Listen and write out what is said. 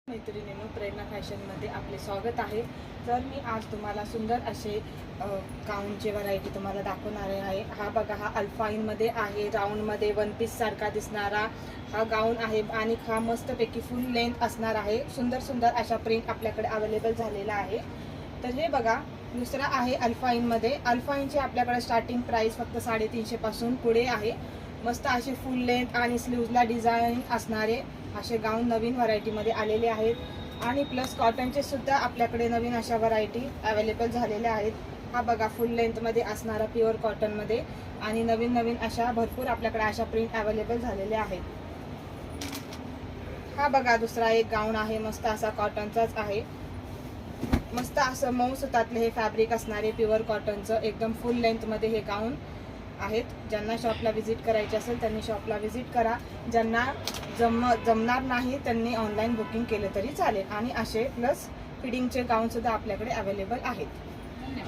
मैत्रिणींनो, प्रेरणा फॅशनमध्ये आपले स्वागत आहे। तर मी आज तुम्हाला सुंदर असे गाऊनचे व्हरायटी तुम्हाला दाखवणार आहे। हा बघा, हा अल्फाईनमध्ये आहे, राऊंडमध्ये वन पीस सारखा दिसणारा हा गाऊन आहे आणि हा मस्तपैकी फुल लेंथ असणार आहे। सुंदर सुंदर अशा प्रिंट आपल्याकडे अवेलेबल झालेला आहे। तर हे बघा, दुसरा आहे अल्फाईनमध्ये। अल्फाईनची आपल्याकडे स्टार्टिंग प्राइस फक्त 350 पासून पुढे आहे। मस्त असे फुल लेंथ आणि स्लीव्जला डिझाईन असणारे असे गाऊन नवीन व्हरायटीमध्ये आलेले आहेत आणि प्लस कॉटनचे सुद्धा आपल्याकडे नवीन अशा व्हरायटी अवेलेबल झालेल्या आहेत। हा बघा, फुल लेंथमध्ये असणारा प्युअर कॉटनमध्ये आणि नवीन नवीन अशा भरपूर आपल्याकडे अशा प्रिंट अवेलेबल झालेल्या आहेत। हा बघा, दुसरा एक गाऊन आहे, मस्त असा कॉटनचाच आहे। मस्त असं मऊ सुतातले हे फॅब्रिक असणारे प्युअर कॉटनचं एकदम फुल लेंथमध्ये हे गाऊन आहेत। ज्यांना शॉपला व्हिजिट करायची असेल त्यांनी शॉपला व्हिजिट करा, ज्यांना जमणार नाही त्यांनी ऑनलाईन बुकिंग केले तरी चालेल। आणि असे प्लस फिडिंगचे गाऊन सुद्धा आपल्याकडे अवेलेबल आहेत।